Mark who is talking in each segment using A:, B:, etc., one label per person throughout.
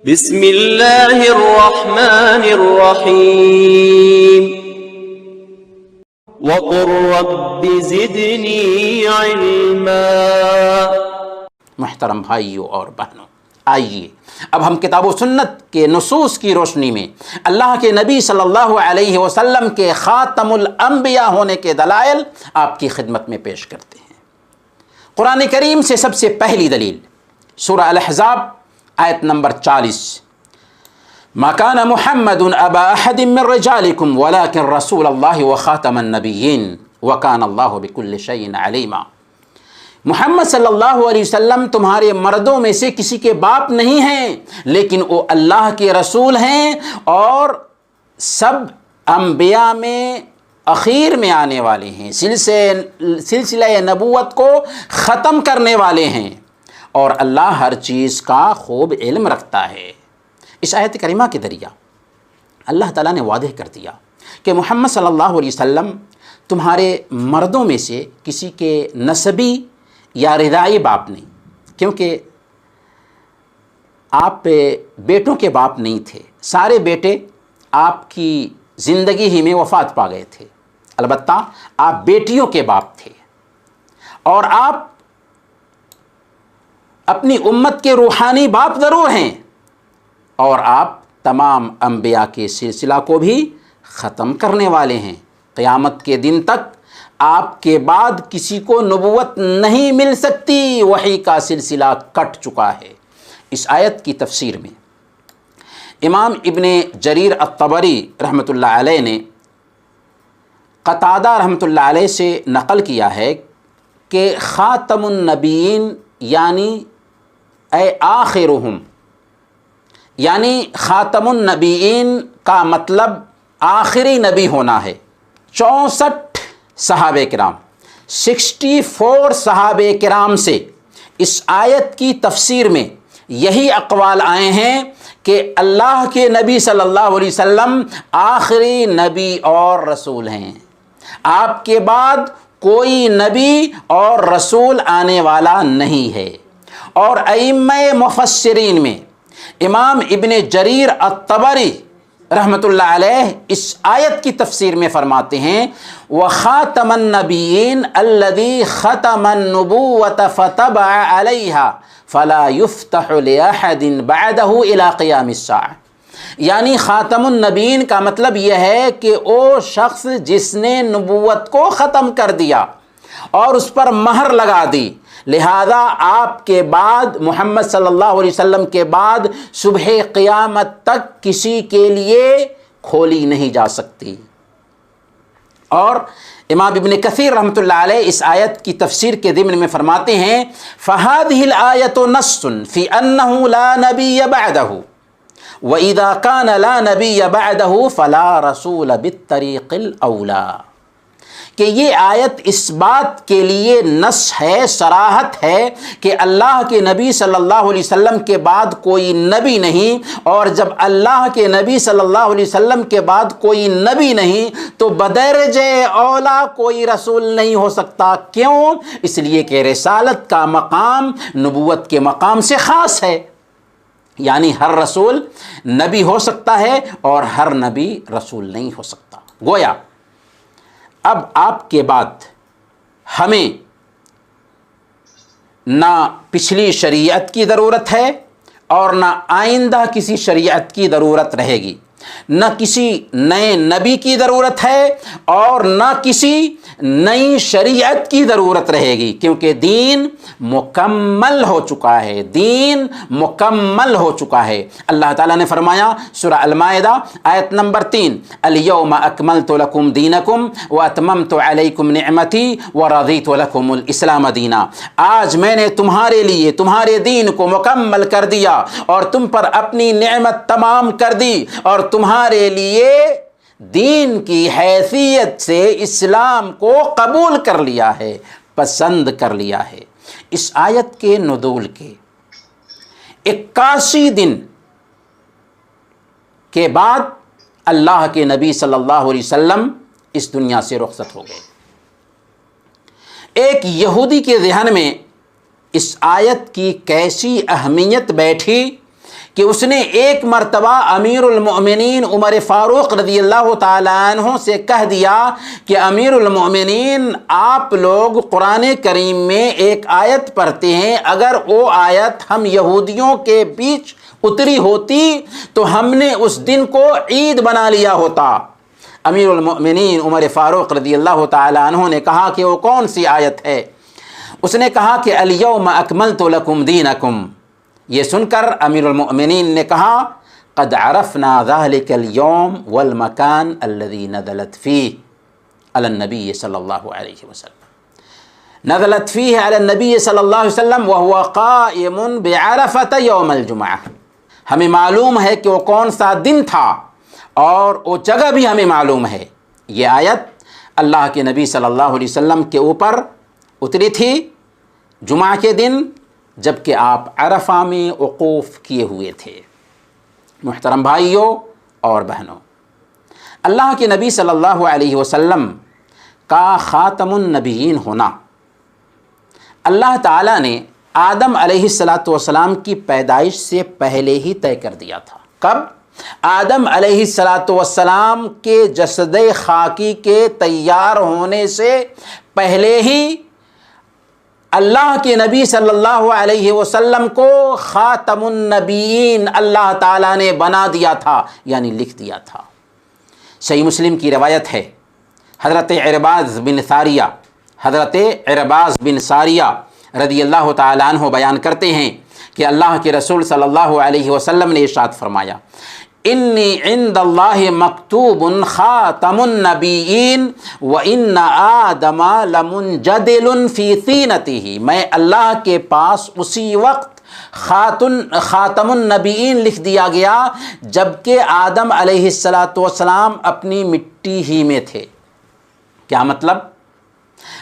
A: بسم اللہ الرحمن الرحیم وقل رب زدنی علما۔
B: محترم بھائیوں اور بہنوں، آئیے اب ہم کتاب و سنت کے نصوص کی روشنی میں اللہ کے نبی صلی اللہ علیہ وسلم کے خاتم الانبیاء ہونے کے دلائل آپ کی خدمت میں پیش کرتے ہیں۔ قرآن کریم سے سب سے پہلی دلیل سورہ الاحزاب آیت نمبر 40، ما کان محمد ابا احد من رجالکم ولکن رسول اللہ وخاتم النبیین وکان اللہ بکل شیء علیما۔ محمد صلی اللہ علیہ وسلم تمہارے مردوں میں سے کسی کے باپ نہیں ہیں، لیکن وہ اللہ کے رسول ہیں اور سب انبیاء میں اخیر میں آنے والے ہیں، سلسلہ نبوت کو ختم کرنے والے ہیں، اور اللہ ہر چیز کا خوب علم رکھتا ہے۔ اس آیت کریمہ کے ذریعہ اللہ تعالیٰ نے واضح کر دیا کہ محمد صلی اللہ علیہ وسلم تمہارے مردوں میں سے کسی کے نسبی یا رضائی باپ نہیں، کیونکہ آپ بیٹوں کے باپ نہیں تھے، سارے بیٹے آپ کی زندگی ہی میں وفات پا گئے تھے، البتہ آپ بیٹیوں کے باپ تھے، اور آپ اپنی امت کے روحانی باپ ضرور ہیں، اور آپ تمام انبیاء کے سلسلہ کو بھی ختم کرنے والے ہیں۔ قیامت کے دن تک آپ کے بعد کسی کو نبوت نہیں مل سکتی، وحی کا سلسلہ کٹ چکا ہے۔ اس آیت کی تفسیر میں امام ابن جریر الطبری رحمۃ اللہ علیہ نے قتادہ رحمۃ اللہ علیہ سے نقل کیا ہے کہ خاتم النبیین یعنی اے آخرہم، یعنی خاتم النبیین کا مطلب آخری نبی ہونا ہے۔ 64 صحابہ کرام 64 صحابہ کرام سے اس آیت کی تفسیر میں یہی اقوال آئے ہیں کہ اللہ کے نبی صلی اللہ علیہ وسلم آخری نبی اور رسول ہیں، آپ کے بعد کوئی نبی اور رسول آنے والا نہیں ہے۔ اور ائمہ مفسرین میں امام ابن جریر الطبری رحمۃ اللہ علیہ اس آیت کی تفسیر میں فرماتے ہیں وَخَاتَمَ النَّبِيِّينَ الَّذِي خَتَمَ النُّبُوَّةَ فَتَبَعَ عَلَيْهَا فَلَا يُفْتَحُ لِأَحَدٍ بَعْدَهُ إِلَىٰ قِيَامِ السَّاعَةِ، یعنی خاتم النبیین کا مطلب یہ ہے کہ وہ شخص جس نے نبوت کو ختم کر دیا اور اس پر مہر لگا دی، لہذا آپ کے بعد محمد صلی اللہ علیہ وسلم کے بعد صبح قیامت تک کسی کے لیے کھولی نہیں جا سکتی۔ اور امام ابن کثیر رحمۃ اللہ علیہ اس آیت کی تفسیر کے ضمن میں فرماتے ہیں فَهَذِهِ الْآيَةُ نَصٌّ فِي أَنَّهُ لَا نَبِيَّ بَعْدَهُ وَإِذَا كَانَ لَا نَبِيَّ بَعْدَهُ فَلَا رَسُولَ بِالطَّرِيقِ الْأَوْلَى، کہ یہ آیت اس بات کے لیے نص ہے، صراحت ہے کہ اللہ کے نبی صلی اللہ علیہ وسلم کے بعد کوئی نبی نہیں، اور جب اللہ کے نبی صلی اللہ علیہ وسلم کے بعد کوئی نبی نہیں تو بدرجہ اولا کوئی رسول نہیں ہو سکتا۔ کیوں؟ اس لیے کہ رسالت کا مقام نبوت کے مقام سے خاص ہے، یعنی ہر رسول نبی ہو سکتا ہے اور ہر نبی رسول نہیں ہو سکتا۔ گویا اب آپ کے بعد ہمیں نہ پچھلی شریعت کی ضرورت ہے اور نہ آئندہ کسی شریعت کی ضرورت رہے گی، نہ کسی نئے نبی کی ضرورت ہے اور نہ کسی نئی شریعت کی ضرورت رہے گی، کیونکہ دین مکمل ہو چکا ہے، دین مکمل ہو چکا ہے۔ اللہ تعالیٰ نے فرمایا سورہ المائدہ آیت نمبر 3 اليوم اکملت لکم دینکم واتممت علیکم نعمتی ورضیت لکم الاسلام دینا، آج میں نے تمہارے لیے تمہارے دین کو مکمل کر دیا اور تم پر اپنی نعمت تمام کر دی، اور تمہارے لیے دین کی حیثیت سے اسلام کو قبول کر لیا ہے، پسند کر لیا ہے۔ اس آیت کے نزول کے 81 دن کے بعد اللہ کے نبی صلی اللہ علیہ وسلم اس دنیا سے رخصت ہو گئے۔ ایک یہودی کے ذہن میں اس آیت کی کیسی اہمیت بیٹھی کہ اس نے ایک مرتبہ امیر المؤمنین عمر فاروق رضی اللہ تعالیٰ عنہ سے کہہ دیا کہ امیر المؤمنین آپ لوگ قرآن کریم میں ایک آیت پڑھتے ہیں، اگر وہ آیت ہم یہودیوں کے بیچ اتری ہوتی تو ہم نے اس دن کو عید بنا لیا ہوتا۔ امیر المؤمنین عمر فاروق رضی اللہ تعالیٰ عنہ نے کہا کہ وہ کون سی آیت ہے؟ اس نے کہا کہ الیوم اکملت لکم دینکم۔ یہ سن کر امیر المؤمنین نے کہا قد عرفنا ذلک اليوم والمکان الذي نزلت فیہ علی النبی صلی اللہ علیہ وسلم، نزلت فیہ علی النبی صلی اللہ علیہ وسلم وهو قائم بعرفۃ یوم الجمعہ۔ ہمیں معلوم ہے کہ وہ کون سا دن تھا اور وہ جگہ بھی ہمیں معلوم ہے۔ یہ آیت اللہ کے نبی صلی اللہ علیہ وسلم کے اوپر اتری تھی جمعہ کے دن، جبکہ آپ عرفہ میں وقوف کیے ہوئے تھے۔ محترم بھائیوں اور بہنوں، اللہ کے نبی صلی اللہ علیہ وسلم کا خاتم النبیین ہونا اللہ تعالیٰ نے آدم علیہ السلام کی پیدائش سے پہلے ہی طے کر دیا تھا۔ کب؟ آدم علیہ السلام کے جسد خاکی کے تیار ہونے سے پہلے ہی اللہ کے نبی صلی اللہ علیہ وسلم کو خاتم النبیین اللہ تعالیٰ نے بنا دیا تھا، یعنی لکھ دیا تھا۔ صحیح مسلم کی روایت ہے، حضرت عرباض بن ساریہ رضی اللہ تعالیٰ عنہ بیان کرتے ہیں کہ اللہ کے رسول صلی اللہ علیہ وسلم نے ارشاد فرمایا انی عند اللہ مکتوب خاتم النبیین وان آدم لمنجدل فی طینتہ، میں اللہ کے پاس اسی وقت خاتم النبیین لکھ دیا گیا جبکہ آدم علیہ السلام اپنی مٹی ہی میں تھے۔ کیا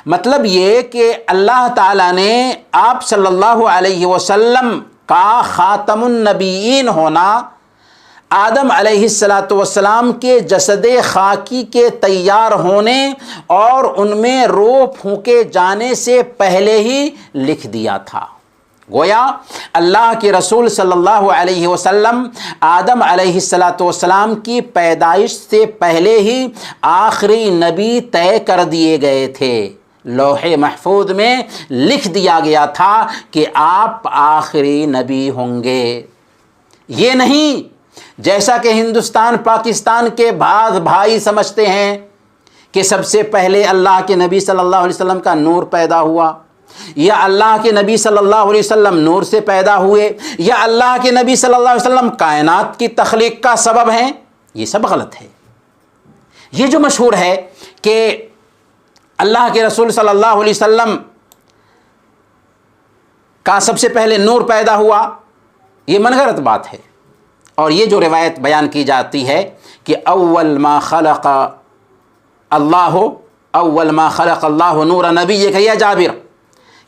B: مطلب یہ کہ اللہ تعالیٰ نے آپ صلی اللہ علیہ وسلم کا خاتم النبیین ہونا آدم علیہ السلام کے جسد خاکی کے تیار ہونے اور ان میں روح پھونکے جانے سے پہلے ہی لکھ دیا تھا۔ گویا اللہ کے رسول صلی اللہ علیہ وسلم آدم علیہ السلام کی پیدائش سے پہلے ہی آخری نبی طے کر دیے گئے تھے، لوح محفوظ میں لکھ دیا گیا تھا کہ آپ آخری نبی ہوں گے۔ یہ نہیں جیسا کہ ہندوستان پاکستان کے بعض بھائی سمجھتے ہیں کہ سب سے پہلے اللہ کے نبی صلی اللہ علیہ وسلم کا نور پیدا ہوا، یا اللہ کے نبی صلی اللہ علیہ وسلم نور سے پیدا ہوئے، یا اللہ کے نبی صلی اللہ علیہ وسلم کائنات کی تخلیق کا سبب ہیں۔ یہ سب غلط ہے۔ یہ جو مشہور ہے کہ اللہ کے رسول صلی اللہ علیہ وسلم کا سب سے پہلے نور پیدا ہوا، یہ منگرت بات ہے۔ اور یہ جو روایت بیان کی جاتی ہے کہ اول ما خلق اللہ نور نبی یا جابر،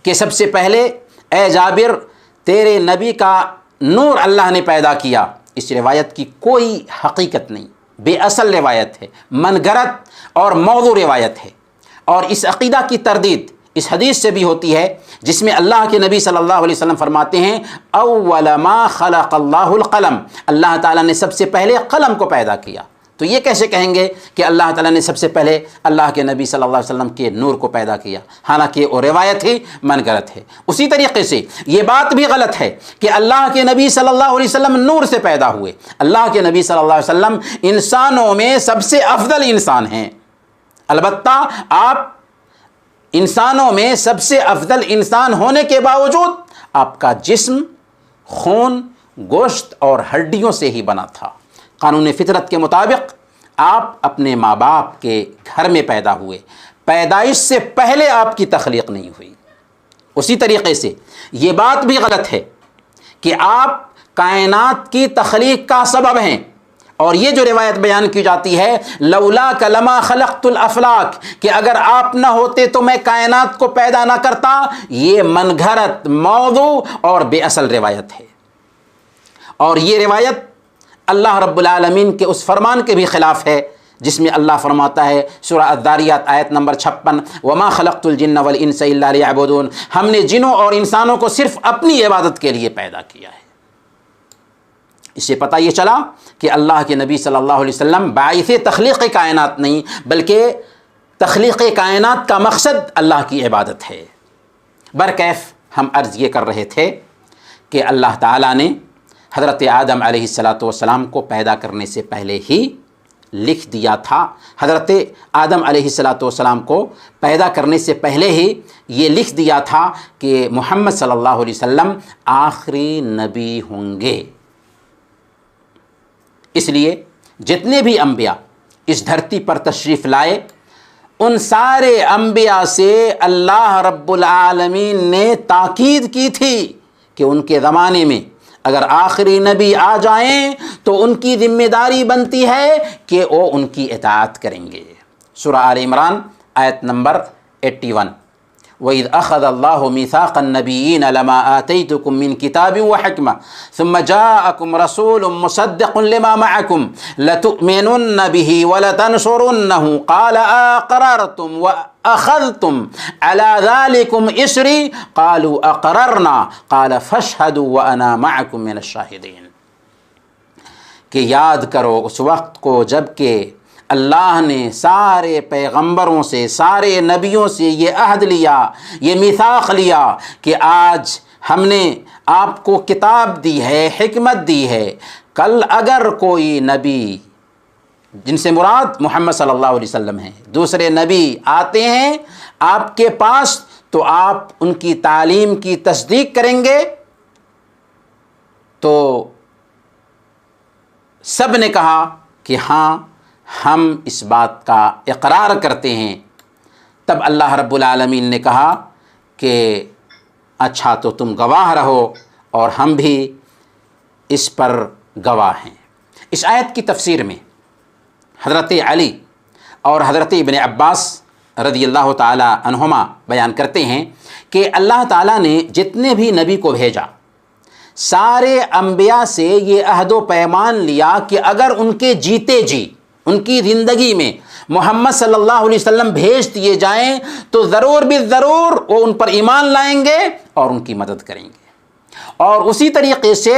B: کہ سب سے پہلے اے جابر تیرے نبی کا نور اللہ نے پیدا کیا، اس روایت کی کوئی حقیقت نہیں، بے اصل روایت ہے، منگرت اور موضوع روایت ہے۔ اور اس عقیدہ کی تردید اس حدیث سے بھی ہوتی ہے جس میں اللہ کے نبی صلی اللہ علیہ وسلم فرماتے ہیں اول ما خلق اللہ القلم، اللہ تعالیٰ نے سب سے پہلے قلم کو پیدا کیا۔ تو یہ کیسے کہیں گے کہ اللہ تعالیٰ نے سب سے پہلے اللہ کے نبی صلی اللہ علیہ وسلم کے نور کو پیدا کیا، حالانکہ وہ روایت ہی منگرت ہے۔ اسی طریقے سے یہ بات بھی غلط ہے کہ اللہ کے نبی صلی اللہ علیہ وسلم نور سے پیدا ہوئے۔ اللہ کے نبی صلی اللہ علیہ وسلم انسانوں میں سب سے افضل انسان ہیں، البتہ آپ انسانوں میں سب سے افضل انسان ہونے کے باوجود آپ کا جسم خون، گوشت اور ہڈیوں سے ہی بنا تھا۔ قانون فطرت کے مطابق آپ اپنے ماں باپ کے گھر میں پیدا ہوئے، پیدائش سے پہلے آپ کی تخلیق نہیں ہوئی۔ اسی طریقے سے یہ بات بھی غلط ہے کہ آپ کائنات کی تخلیق کا سبب ہیں، اور یہ جو روایت بیان کی جاتی ہے لولاک لما خلقت الافلاک، کہ اگر آپ نہ ہوتے تو میں کائنات کو پیدا نہ کرتا، یہ منگھرت، موضوع اور بے اصل روایت ہے۔ اور یہ روایت اللہ رب العالمین کے اس فرمان کے بھی خلاف ہے جس میں اللہ فرماتا ہے سورہ الذاریات آیت نمبر 56 وما خلقت الجن والانس الا لیعبدون، ہم نے جنوں اور انسانوں کو صرف اپنی عبادت کے لیے پیدا کیا ہے۔ اس سے پتہ یہ چلا کہ اللہ کے نبی صلی اللہ علیہ وسلم باعث تخلیق کائنات نہیں بلکہ تخلیق کائنات کا مقصد اللہ کی عبادت ہے۔ برکیف ہم عرض یہ کر رہے تھے کہ اللہ تعالیٰ نے حضرت آدم علیہ السلام کو پیدا کرنے سے پہلے ہی لکھ دیا تھا، حضرت آدم علیہ السلام کو پیدا کرنے سے پہلے ہی یہ لکھ دیا تھا کہ محمد صلی اللہ علیہ وسلم آخری نبی ہوں گے۔ اس لیے جتنے بھی انبیاء اس دھرتی پر تشریف لائے ان سارے انبیاء سے اللہ رب العالمین نے تاکید کی تھی کہ ان کے زمانے میں اگر آخری نبی آ جائیں تو ان کی ذمہ داری بنتی ہے کہ وہ ان کی اطاعت کریں گے۔ سورہ آل عمران آیت نمبر 81، وَإِذْ أَخَذَ اللَّهُ مِيثَاقَ النَّبِيِّينَ لَمَا آتَيْتُكُم مِّن كِتَابٍ وَحِكْمَةٍ ثُمَّ جَاءَكُمْ رَسُولٌ مُّصَدِّقٌ لِّمَا مَعَكُمْ لَتُؤْمِنُنَّ بِهِ وَلَتَنصُرُنَّهُ قَالَ أَأَقْرَرْتُمْ وَأَخَذْتُمْ عَلَىٰ ذَلِكُمْ إِصْرِي قَالُوا أَقْرَرْنَا قَالَ فَاشْهَدُوا وَأَنَا مَعَكُم مِّنَ الشَّاهِدِينَ کہ یاد کرو اس وقت کو جب کہ اللہ نے سارے پیغمبروں سے، سارے نبیوں سے یہ عہد لیا، یہ میثاق لیا کہ آج ہم نے آپ کو کتاب دی ہے، حکمت دی ہے، کل اگر کوئی نبی، جن سے مراد محمد صلی اللہ علیہ وسلم ہیں، دوسرے نبی آتے ہیں آپ کے پاس تو آپ ان کی تعلیم کی تصدیق کریں گے؟ تو سب نے کہا کہ ہاں ہم اس بات کا اقرار کرتے ہیں۔ تب اللہ رب العالمین نے کہا کہ اچھا تو تم گواہ رہو اور ہم بھی اس پر گواہ ہیں۔ اس آیت کی تفسیر میں حضرت علی اور حضرت ابن عباس رضی اللہ تعالی عنہما بیان کرتے ہیں کہ اللہ تعالیٰ نے جتنے بھی نبی کو بھیجا سارے انبیاء سے یہ عہد و پیمان لیا کہ اگر ان کے جیتے جی ان کی زندگی میں محمد صلی اللہ علیہ وسلم بھیج دیے جائیں تو ضرور بالضرور وہ ان پر ایمان لائیں گے اور ان کی مدد کریں گے۔ اور اسی طریقے سے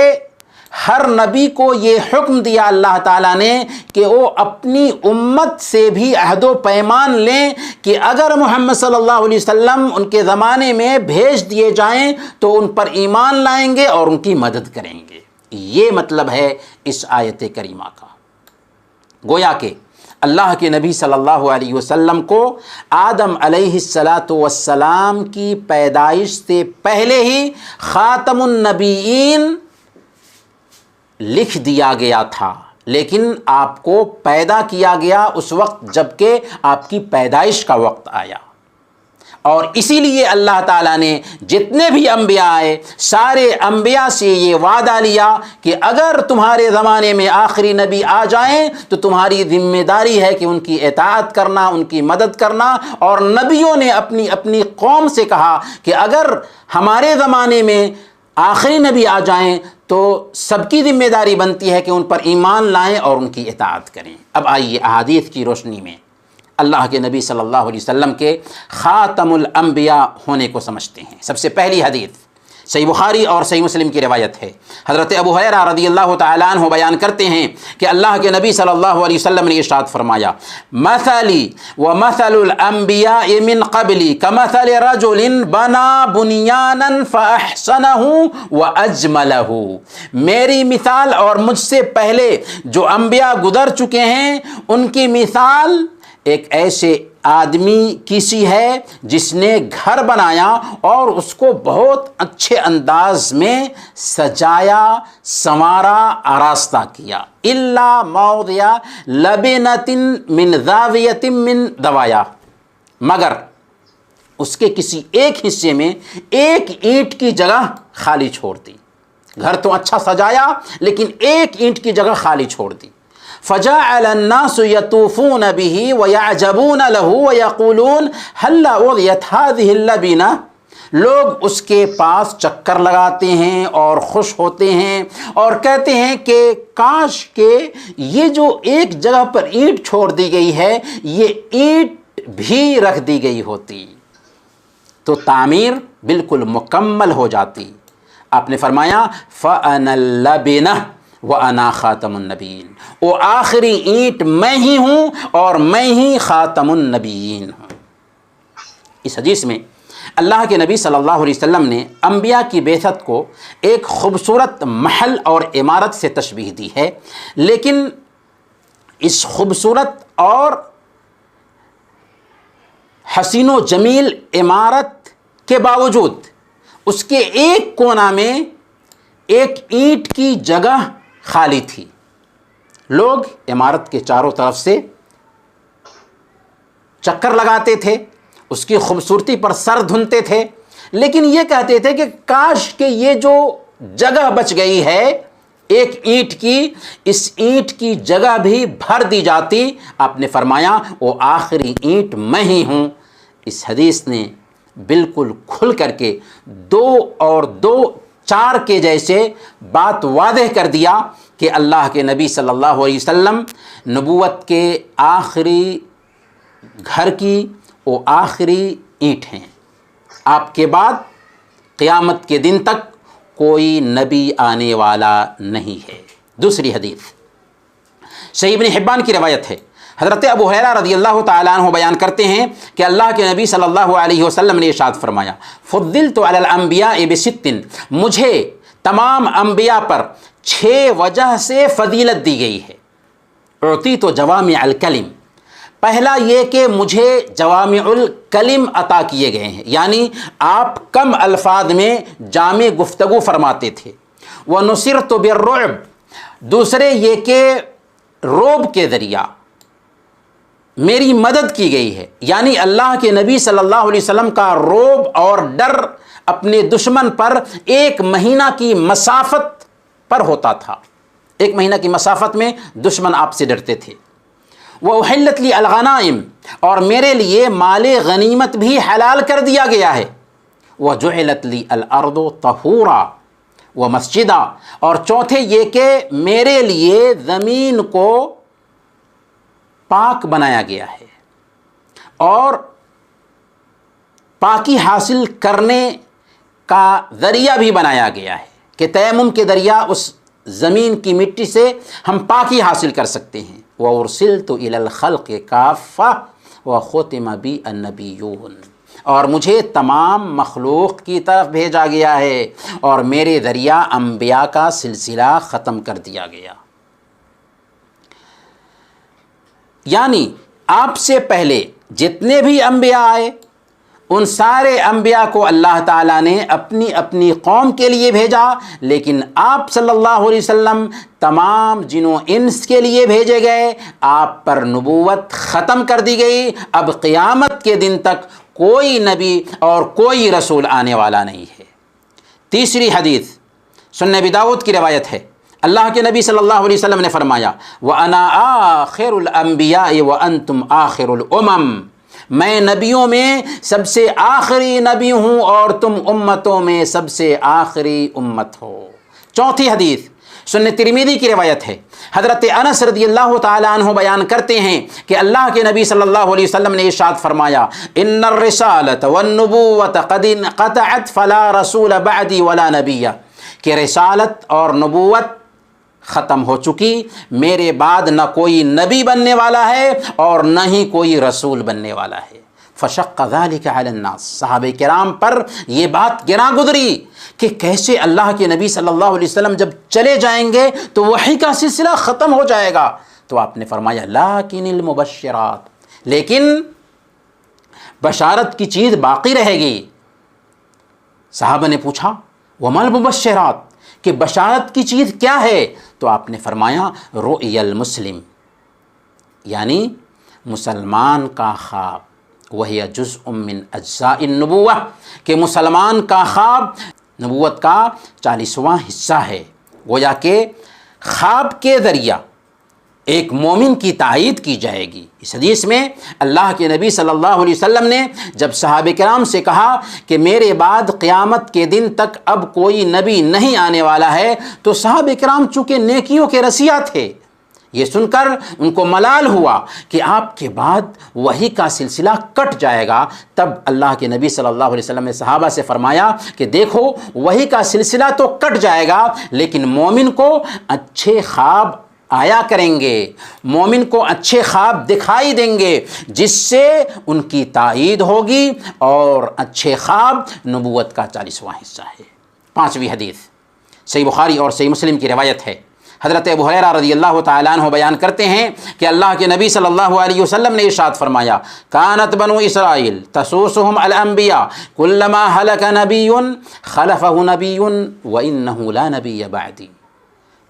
B: ہر نبی کو یہ حکم دیا اللہ تعالیٰ نے کہ وہ اپنی امت سے بھی عہد و پیمان لیں کہ اگر محمد صلی اللہ علیہ وسلم ان کے زمانے میں بھیج دیے جائیں تو ان پر ایمان لائیں گے اور ان کی مدد کریں گے۔ یہ مطلب ہے اس آیت کریمہ کا۔ گویا کہ اللہ کے نبی صلی اللہ علیہ وسلم کو آدم علیہ السلام کی پیدائش سے پہلے ہی خاتم النبیین لکھ دیا گیا تھا، لیکن آپ کو پیدا کیا گیا اس وقت جب کہ آپ کی پیدائش کا وقت آیا۔ اور اسی لیے اللہ تعالیٰ نے جتنے بھی انبیاء آئے سارے انبیاء سے یہ وعدہ لیا کہ اگر تمہارے زمانے میں آخری نبی آ جائیں تو تمہاری ذمہ داری ہے کہ ان کی اطاعت کرنا، ان کی مدد کرنا۔ اور نبیوں نے اپنی قوم سے کہا کہ اگر ہمارے زمانے میں آخری نبی آ جائیں تو سب کی ذمہ داری بنتی ہے کہ ان پر ایمان لائیں اور ان کی اطاعت کریں۔ اب آئیے احادیث کی روشنی میں اللہ کے نبی صلی اللہ علیہ وسلم کے خاتم الانبیاء ہونے کو سمجھتے ہیں۔ سب سے پہلی حدیث صحیح بخاری اور صحیح مسلم کی روایت ہے۔ حضرت ابو ہریرہ رضی اللہ تعالیٰ عنہ بیان کرتے ہیں کہ اللہ کے نبی صلی اللہ علیہ وسلم نے ارشاد فرمایا، مثلی ومثل الانبیاء من قبلی کمثل رجل بنا بنیانا فاحسنہ واجملہ۔ میری مثال اور مجھ سے پہلے جو انبیاء گزر چکے ہیں ان کی مثال ایک ایسے آدمی کی سی ہے جس نے گھر بنایا اور اس کو بہت اچھے انداز میں سجایا، سنوارا، آراستہ کیا، الا موضع لبنۃ من زاویۃ من زوایا، مگر اس کے کسی ایک حصے میں ایک اینٹ کی جگہ خالی چھوڑ دی۔ گھر تو اچھا سجایا لیکن ایک اینٹ کی جگہ خالی چھوڑ دی۔ فجعل الناس يطوفون به ويعجبون له ويقولون هل وضعت هذه اللبنة، لوگ اس کے پاس چکر لگاتے ہیں اور خوش ہوتے ہیں اور کہتے ہیں کہ کاش کہ یہ جو ایک جگہ پر اینٹ چھوڑ دی گئی ہے یہ اینٹ بھی رکھ دی گئی ہوتی تو تعمیر بالکل مکمل ہو جاتی۔ آپ نے فرمایا فَأَنَا اللَّبِنَةُ وَأَنَا خَاتَمُ النَّبِيِّينَ، وہ آخری اینٹ میں ہی ہوں اور میں ہی خاتم النبیین ہوں۔ اس حدیث میں اللہ کے نبی صلی اللہ علیہ وسلم نے انبیاء کی بعثت کو ایک خوبصورت محل اور عمارت سے تشبیہ دی ہے، لیکن اس خوبصورت اور حسین و جمیل عمارت کے باوجود اس کے ایک کونا میں ایک اینٹ کی جگہ خالی تھی۔ لوگ عمارت کے چاروں طرف سے چکر لگاتے تھے، اس کی خوبصورتی پر سر دھنتے تھے، لیکن یہ کہتے تھے کہ کاش کہ یہ جو جگہ بچ گئی ہے ایک اینٹ کی، اس اینٹ کی جگہ بھی بھر دی جاتی۔ آپ نے فرمایا وہ آخری اینٹ میں ہی ہوں۔ اس حدیث نے بالکل کھل کر کے 2 اور 2 4 کے جیسے بات واضح کر دیا کہ اللہ کے نبی صلی اللہ علیہ وسلم نبوت کے آخری گھر کی وہ آخری اینٹ ہیں۔ آپ کے بعد قیامت کے دن تک کوئی نبی آنے والا نہیں ہے۔ دوسری حدیث صحیح ابن حبان کی روایت ہے، حضرت ابو ہریرہ رضی اللہ تعالیٰ عنہ بیان کرتے ہیں کہ اللہ کے نبی صلی اللہ علیہ وسلم نے ارشاد فرمایا، فضلت علی الانبیاء بست، مجھے تمام انبیاء پر 6 وجہ سے فضیلت دی گئی ہے۔ اعطیت جوامع الکلم، پہلا یہ کہ مجھے جوامع الکلم عطا کیے گئے ہیں، یعنی آپ کم الفاظ میں جامع گفتگو فرماتے تھے۔ وَنُصِرْتُ بِالرُّعْبِ، دوسرے یہ کہ رعب کے ذریعہ میری مدد کی گئی ہے، یعنی اللہ کے نبی صلی اللہ علیہ وسلم کا رعب اور ڈر اپنے دشمن پر 1 مہینہ کی مسافت پر ہوتا تھا۔ 1 مہینہ کی مسافت میں دشمن آپ سے ڈرتے تھے۔ وَأُحِلَّتْ لِي الْغَنَائِمُ، اور میرے لیے مال غنیمت بھی حلال کر دیا گیا ہے۔ وَجُعِلَتْ لِي الْأَرْضُ طَهُورًا وَمَسْجِدًا، اور چوتھے یہ کہ میرے لیے زمین کو پاک بنایا گیا ہے اور پاکی حاصل کرنے کا ذریعہ بھی بنایا گیا ہے کہ تیمم کے ذریعہ اس زمین کی مٹی سے ہم پاکی حاصل کر سکتے ہیں۔ وَأُرْسِلْتُ إِلَى الْخَلْقِ كَافَّةً وَخُتِمَ بِي النَّبِيُّونَ، اور مجھے تمام مخلوق کی طرف بھیجا گیا ہے اور میرے ذریعہ انبیاء کا سلسلہ ختم کر دیا گیا۔ یعنی آپ سے پہلے جتنے بھی انبیاء آئے ان سارے انبیاء کو اللہ تعالیٰ نے اپنی اپنی قوم کے لیے بھیجا، لیکن آپ صلی اللہ علیہ وسلم تمام جن و انس کے لیے بھیجے گئے۔ آپ پر نبوت ختم کر دی گئی، اب قیامت کے دن تک کوئی نبی اور کوئی رسول آنے والا نہیں ہے۔ تیسری حدیث سنن ابی داؤد کی روایت ہے، اللہ کے نبی صلی اللہ علیہ وسلم نے فرمایا، وَأَنَا آخِرُ الْأَنْبِيَاءِ وَأَنْتُمْ آخِرُ الْأُمَمِ، میں نبیوں میں سب سے آخری نبی ہوں اور تم امتوں میں سب سے آخری امت ہو۔ چوتھی حدیث سنن ترمذی کی روایت ہے، حضرت انس رضی اللہ تعالیٰ عنہ بیان کرتے ہیں کہ اللہ کے نبی صلی اللہ علیہ وسلم نے ارشاد فرمایا، ان الرسالۃ والنبوۃ قد انقطعت فلا رسول بعدی ولا نبی، کہ رسالت اور نبوت ختم ہو چکی، میرے بعد نہ کوئی نبی بننے والا ہے اور نہ ہی کوئی رسول بننے والا ہے۔ فشق ذلك علی الناس، صحابہ کرام پر یہ بات گراں گزری کہ کیسے اللہ کے نبی صلی اللہ علیہ وسلم جب چلے جائیں گے تو وحی کا سلسلہ ختم ہو جائے گا۔ تو آپ نے فرمایا لیکن المبشرات، لیکن بشارت کی چیز باقی رہے گی۔ صحابہ نے پوچھا وما المبشرات، کہ بشارت کی چیز کیا ہے؟ تو آپ نے فرمایا رؤیا المسلم، یعنی مسلمان کا خواب، وہی جزء من اجزاء النبوہ، کہ مسلمان کا خواب نبوت کا 40واں حصہ ہے۔ گویا کہ خواب کے ذریعہ ایک مومن کی تائید کی جائے گی۔ اس حدیث میں اللہ کے نبی صلی اللہ علیہ وسلم نے جب صحابہ کرام سے کہا کہ میرے بعد قیامت کے دن تک اب کوئی نبی نہیں آنے والا ہے، تو صحابہ کرام چونکہ نیکیوں کے رسیہ تھے، یہ سن کر ان کو ملال ہوا کہ آپ کے بعد وحی کا سلسلہ کٹ جائے گا۔ تب اللہ کے نبی صلی اللہ علیہ وسلم نے صحابہ سے فرمایا کہ دیکھو وحی کا سلسلہ تو کٹ جائے گا، لیکن مومن کو اچھے خواب آیا کریں گے، مومن کو اچھے خواب دکھائی دیں گے، جس سے ان کی تائید ہوگی، اور اچھے خواب نبوت کا 40واں حصہ ہے۔ 5ویں حدیث صحیح بخاری اور صحیح مسلم کی روایت ہے۔ حضرت ابو ہریرہ رضی اللہ تعالیٰ عنہ بیان کرتے ہیں کہ اللہ کے نبی صلی اللہ علیہ وسلم نے ارشاد فرمایا، کانت بنو اسرائیل تسوسهم الانبیاء کلما ہلک نبی خلفہ نبی وانہ لا نبی بعدی۔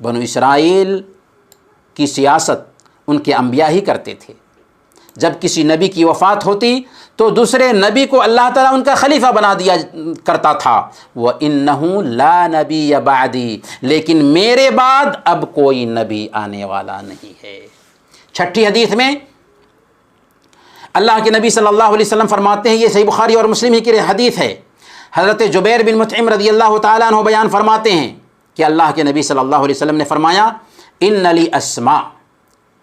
B: بنو اسرائیل کی سیاست ان کے انبیاء ہی کرتے تھے، جب کسی نبی کی وفات ہوتی تو دوسرے نبی کو اللہ تعالیٰ ان کا خلیفہ بنا دیا کرتا تھا۔ وَإِنَّهُ لَا نَبِيَّ بَعْدِي، لیکن میرے بعد اب کوئی نبی آنے والا نہیں ہے۔ 6ٹھی حدیث میں اللہ کے نبی صلی اللہ علیہ وسلم فرماتے ہیں، یہ صحیح بخاری اور مسلم ہی کی حدیث ہے، حضرت جبیر بن مطعم رضی اللہ تعالیٰ عنہ بیان فرماتے ہیں کہ اللہ کے نبی صلی اللہ علیہ وسلم نے فرمایا، ان لی اسماء،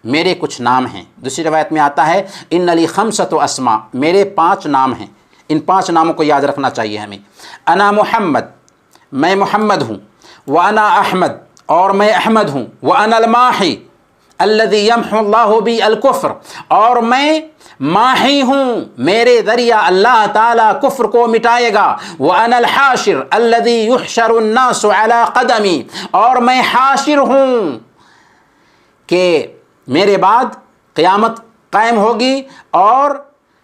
B: میرے کچھ نام ہیں۔ دوسری روایت میں آتا ہے ان لی خمسۃ اسماء، میرے 5 نام ہیں۔ ان 5 ناموں کو یاد رکھنا چاہیے ہمیں۔ انا محمد، میں محمد ہوں، وانا احمد، اور میں احمد ہوں، وانا الماحی الذی یمحو اللہ بی الکفر، اور میں ماحی ہوں، میرے ذریعہ اللہ تعالیٰ کفر کو مٹائے گا، وانا الحاشر الذی یحشر الناس علی قدمی، اور میں حاشر ہوں کہ میرے بعد قیامت قائم ہوگی اور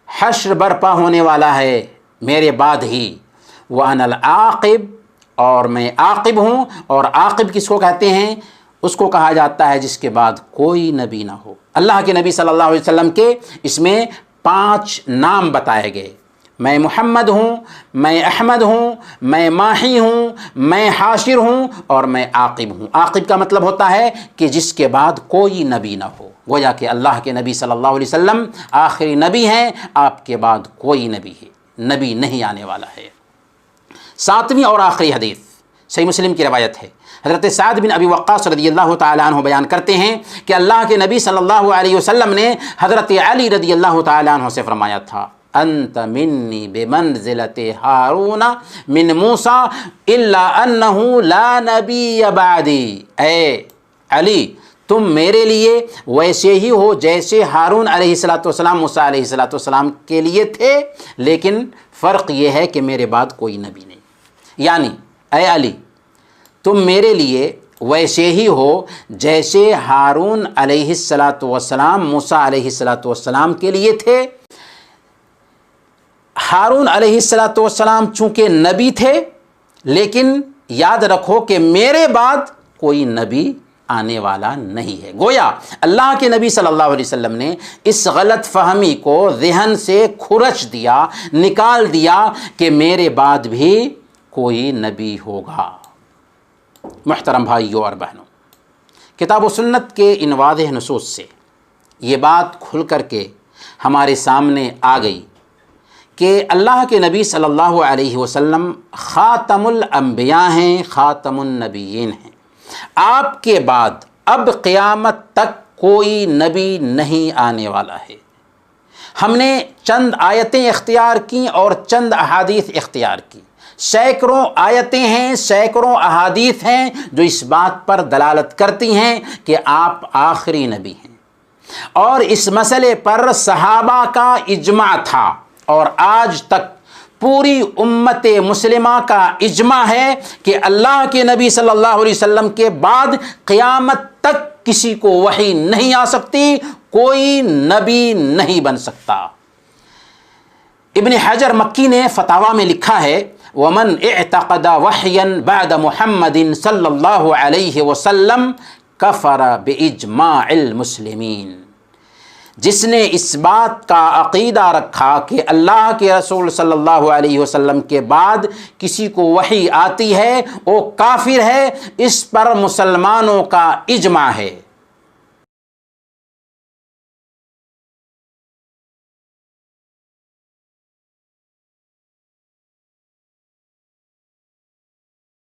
B: حشر برپا ہونے والا ہے میرے بعد ہی۔ وَأَنَا الْعَاقِبُ، اور میں عاقب ہوں، اور عاقب کس کو کہتے ہیں؟ اس کو کہا جاتا ہے جس کے بعد کوئی نبی نہ ہو۔ اللہ کے نبی صلی اللہ علیہ وسلم کے اس میں 5 نام بتائے گئے، میں محمد ہوں، میں احمد ہوں، میں ماحی ہوں، میں حاشر ہوں، اور میں عاقب ہوں۔ عاقب کا مطلب ہوتا ہے کہ جس کے بعد کوئی نبی نہ ہو، گویا کہ اللہ کے نبی صلی اللہ علیہ وسلم آخری نبی ہیں، آپ کے بعد کوئی نبی نہیں آنے والا ہے۔ 7ویں اور آخری حدیث صحیح مسلم کی روایت ہے، حضرت سعد بن ابی وقاص رضی اللہ تعالیٰ عنہ بیان کرتے ہیں کہ اللہ کے نبی صلی اللہ علیہ وسلم نے حضرت علی رضی اللہ تعالیٰ عنہ سے فرمایا تھا، انت منی بمنزلت ہارون من موسیٰ الا انہ لا نبی بعدی، اے علی تم میرے لیے ویسے ہی ہو جیسے ہارون علیہ السلام موسیٰ علیہ السلام کے لیے تھے، لیکن فرق یہ ہے کہ میرے بعد کوئی نبی نہیں۔ یعنی اے علی تم میرے لیے ویسے ہی ہو جیسے ہارون علیہ السلام موسیٰ علیہ السلام کے لیے تھے۔ ہارون علیہ السلام چونکہ نبی تھے، لیکن یاد رکھو کہ میرے بعد کوئی نبی آنے والا نہیں ہے۔ گویا اللہ کے نبی صلی اللہ علیہ وسلم نے اس غلط فہمی کو ذہن سے کھرچ دیا، نکال دیا کہ میرے بعد بھی کوئی نبی ہوگا۔ محترم بھائیوں اور بہنوں، کتاب و سنت کے ان واضح نصوص سے یہ بات کھل کر کے ہمارے سامنے آ گئی کہ اللہ کے نبی صلی اللہ علیہ وسلم خاتم الانبیاء ہیں، خاتم النبیین ہیں۔ آپ کے بعد اب قیامت تک کوئی نبی نہیں آنے والا ہے۔ ہم نے چند آیتیں اختیار کیں اور چند احادیث اختیار کی۔ سینکڑوں آیتیں ہیں، سینکڑوں احادیث ہیں جو اس بات پر دلالت کرتی ہیں کہ آپ آخری نبی ہیں، اور اس مسئلے پر صحابہ کا اجماع تھا، اور آج تک پوری امت مسلمہ کا اجماع ہے کہ اللہ کے نبی صلی اللہ علیہ وسلم کے بعد قیامت تک کسی کو وحی نہیں آ سکتی، کوئی نبی نہیں بن سکتا۔ ابن حجر مکی نے فتاوی میں لکھا ہے، ومن اعتقد وحیا بعد محمد صلی اللہ علیہ وسلم کفر باجماع المسلمین، جس نے اس بات کا عقیدہ رکھا کہ اللہ کے رسول صلی اللہ علیہ وسلم کے بعد کسی کو وحی آتی ہے وہ کافر ہے، اس پر مسلمانوں کا اجماع ہے۔